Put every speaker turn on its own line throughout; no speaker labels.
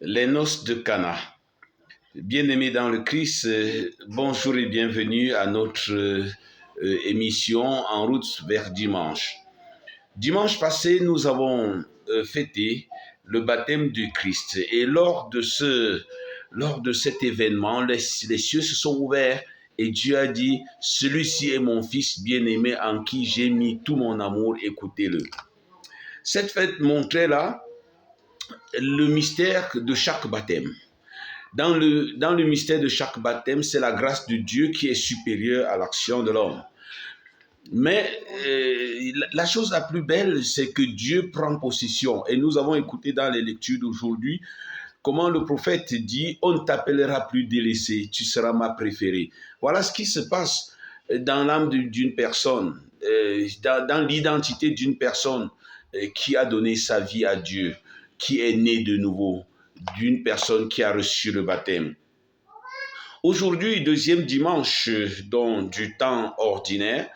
Les noces de Cana. Bien-aimés dans le Christ, bonjour et bienvenue à notre émission En route vers dimanche. Dimanche passé, nous avons fêté le baptême du Christ et lors de cet événement, les cieux se sont ouverts et Dieu a dit, celui-ci est mon fils bien-aimé en qui j'ai mis tout mon amour, écoutez-le. Cette fête montrait là le mystère de chaque baptême. Dans le mystère de chaque baptême, c'est la grâce de Dieu qui est supérieure à l'action de l'homme. Mais la chose la plus belle, c'est que Dieu prend possession. Et nous avons écouté dans les lectures d'aujourd'hui comment le prophète dit « On ne t'appellera plus délaissé, tu seras ma préférée ». Voilà ce qui se passe dans l'âme d'une personne, dans l'identité d'une personne qui a donné sa vie à Dieu, qui est née de nouveau, d'une personne qui a reçu le baptême. Aujourd'hui, deuxième dimanche du temps ordinaire,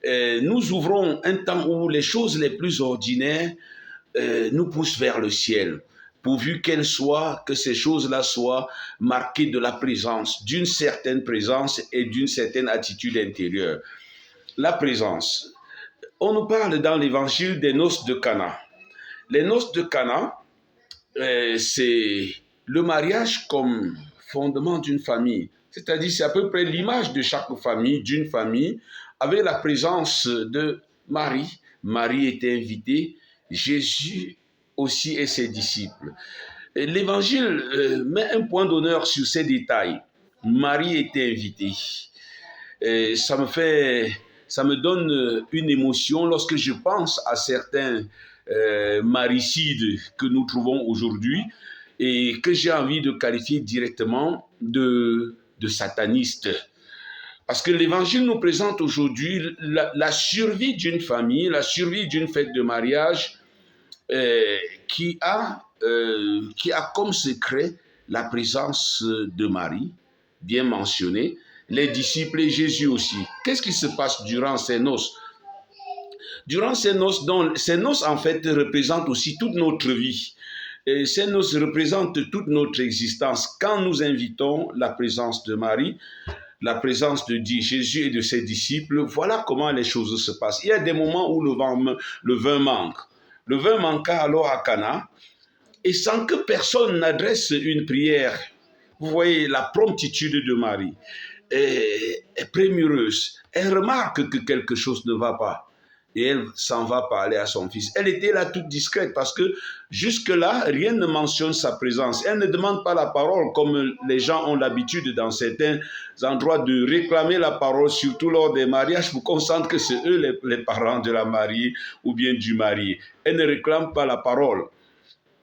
nous ouvrons un temps où les choses les plus ordinaires nous poussent vers le ciel, pourvu que ces choses-là soient marquées de la présence, d'une certaine présence et d'une certaine attitude intérieure. La présence. On nous parle dans l'évangile des noces de Cana. Les noces de Cana, c'est le mariage comme fondement d'une famille. C'est-à-dire, c'est à peu près l'image de chaque famille, d'une famille, avec la présence de Marie. Marie était invitée, Jésus aussi et ses disciples. L'Évangile met un point d'honneur sur ces détails. Marie était invitée. Ça me donne une émotion lorsque je pense à certains maricides que nous trouvons aujourd'hui et que j'ai envie de qualifier directement de satanistes. Parce que l'Évangile nous présente aujourd'hui la survie d'une famille, la survie d'une fête de mariage qui a comme secret la présence de Marie, bien mentionnée, les disciples et Jésus aussi. Qu'est-ce qui se passe durant ces noces? Durant ces noces en fait représentent aussi toute notre vie. Et ces noces représentent toute notre existence. Quand nous invitons la présence de Marie, la présence de Jésus et de ses disciples, voilà comment les choses se passent. Il y a des moments où le vin manque. Le vin manqua alors à Cana, et sans que personne n'adresse une prière, vous voyez la promptitude de Marie est prémureuse. Elle remarque que quelque chose ne va pas. Et elle s'en va parler à son fils. Elle était là toute discrète parce que jusque-là, rien ne mentionne sa présence. Elle ne demande pas la parole comme les gens ont l'habitude dans certains endroits de réclamer la parole, surtout lors des mariages, pour qu'on sente que c'est eux les parents de la mariée ou bien du marié. Elle ne réclame pas la parole,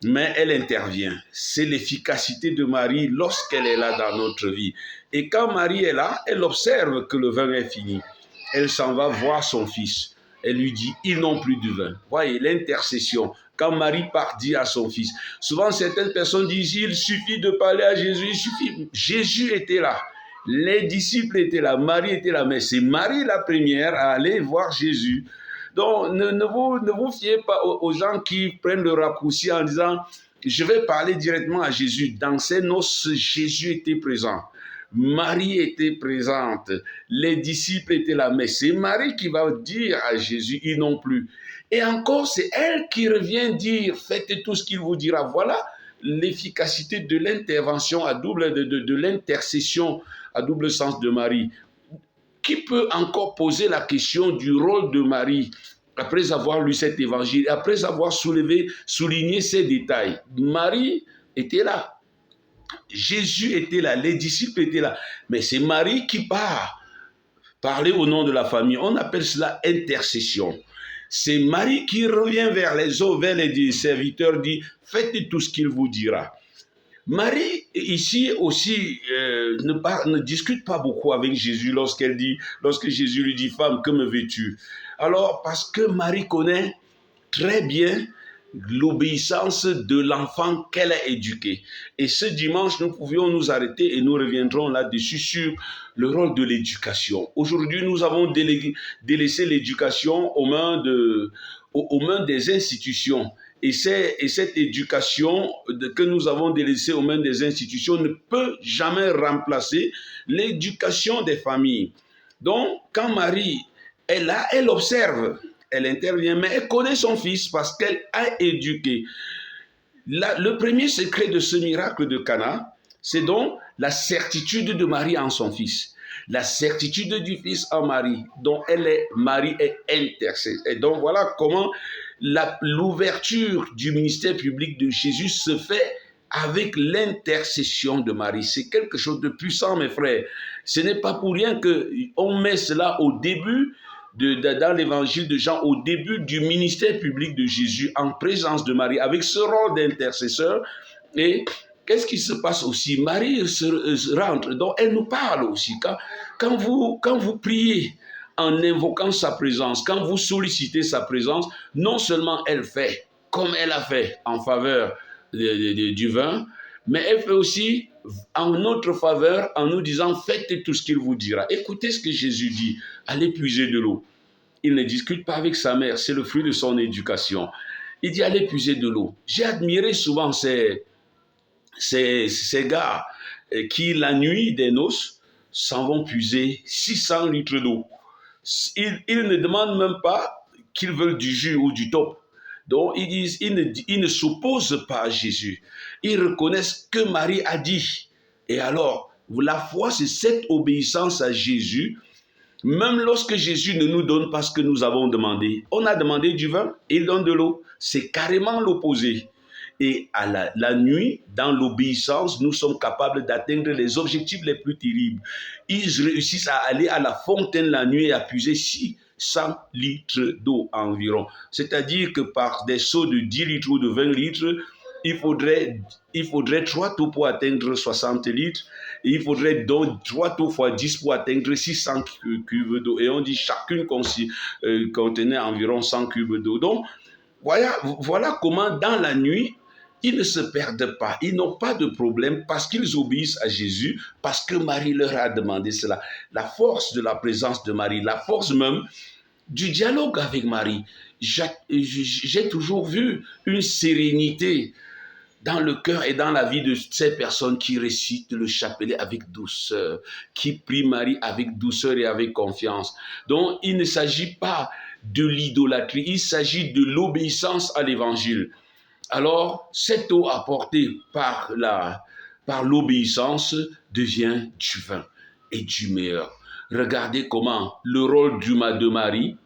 mais elle intervient. C'est l'efficacité de Marie lorsqu'elle est là dans notre vie. Et quand Marie est là, elle observe que le vin est fini. Elle s'en va voir son fils. Elle lui dit, ils n'ont plus de vin. Voyez, l'intercession. Quand Marie part dire à son fils, souvent certaines personnes disent, il suffit de parler à Jésus, il suffit. Jésus était là. Les disciples étaient là. Marie était là. Mais c'est Marie la première à aller voir Jésus. Donc, ne vous fiez pas aux gens qui prennent le raccourci en disant, je vais parler directement à Jésus. Dans ces noces, Jésus était présent. Marie était présente, les disciples étaient là, mais c'est Marie qui va dire à Jésus, ils n'ont plus. Et encore, c'est elle qui revient dire, faites tout ce qu'il vous dira. Voilà l'efficacité de l'intervention à double, de l'intercession à double sens de Marie. Qui peut encore poser la question du rôle de Marie après avoir lu cet évangile, après avoir souligné ces détails? Marie était là. Jésus était là, les disciples étaient là, mais c'est Marie qui part parler au nom de la famille. On appelle cela intercession. C'est Marie qui revient vers les autres, vers les serviteurs, dit faites tout ce qu'il vous dira. Marie, ici aussi, ne discute pas beaucoup avec Jésus lorsque Jésus lui dit femme, que me veux-tu? Alors, parce que Marie connaît très bien l'obéissance de l'enfant qu'elle a éduqué. Et ce dimanche, nous pouvions nous arrêter et nous reviendrons là-dessus sur le rôle de l'éducation. Aujourd'hui, nous avons délaissé l'éducation aux mains des institutions. et cette éducation que nous avons délaissée aux mains des institutions ne peut jamais remplacer l'éducation des familles. Donc, quand Marie est là, elle observe, elle intervient, mais elle connaît son fils parce qu'elle a éduqué. Le premier secret de ce miracle de Cana, c'est donc la certitude de Marie en son fils. La certitude du fils en Marie, dont Marie est intercessée. Et donc voilà comment l'ouverture du ministère public de Jésus se fait avec l'intercession de Marie. C'est quelque chose de puissant, mes frères. Ce n'est pas pour rien qu'on met cela au début dans l'évangile de Jean, au début du ministère public de Jésus, en présence de Marie, avec ce rôle d'intercesseur. Et qu'est-ce qui se passe aussi? Marie se rentre, donc elle nous parle aussi. Quand vous priez en invoquant sa présence, quand vous sollicitez sa présence, non seulement elle fait comme elle a fait en faveur du vin, mais elle fait aussi en notre faveur en nous disant faites tout ce qu'il vous dira. Écoutez ce que Jésus dit, allez puiser de l'eau. Il ne discute pas avec sa mère, c'est le fruit de son éducation. Il dit allez puiser de l'eau. J'ai admiré souvent ces gars qui, la nuit des noces, s'en vont puiser 600 litres d'eau. Ils ne demandent même pas qu'ils veulent du jus ou du top. Donc, ils ne s'opposent pas à Jésus. Ils reconnaissent que Marie a dit. Et alors, la foi, c'est cette obéissance à Jésus. Même lorsque Jésus ne nous donne pas ce que nous avons demandé. On a demandé du vin, il donne de l'eau. C'est carrément l'opposé. Et à la nuit, dans l'obéissance, nous sommes capables d'atteindre les objectifs les plus terribles. Ils réussissent à aller à la fontaine la nuit et à puiser 600 litres d'eau environ. C'est-à-dire que par des seaux de 10 litres ou de 20 litres, il faudrait 3 tours pour atteindre 60 litres. Et il faudrait donc 3 tours fois 10 pour atteindre 600 cubes d'eau. Et on dit chacune contenait environ 100 cubes d'eau. Donc, voilà comment dans la nuit, ils ne se perdent pas, ils n'ont pas de problème parce qu'ils obéissent à Jésus, parce que Marie leur a demandé cela. La force de la présence de Marie, la force même du dialogue avec Marie. J'ai toujours vu une sérénité dans le cœur et dans la vie de ces personnes qui récitent le chapelet avec douceur, qui prient Marie avec douceur et avec confiance. Donc, il ne s'agit pas de l'idolâtrie, il s'agit de l'obéissance à l'évangile. Alors, cette eau apportée par l'obéissance devient du vin et du meilleur. Regardez comment le rôle de Marie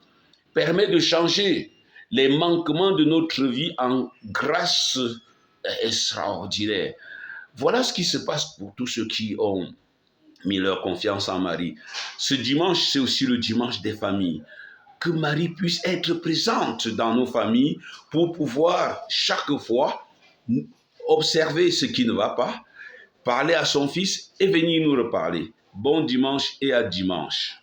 permet de changer les manquements de notre vie en grâce extraordinaire. Voilà ce qui se passe pour tous ceux qui ont mis leur confiance en Marie. Ce dimanche, c'est aussi le dimanche des familles. Que Marie puisse être présente dans nos familles pour pouvoir chaque fois observer ce qui ne va pas, parler à son fils et venir nous reparler. Bon dimanche et à dimanche.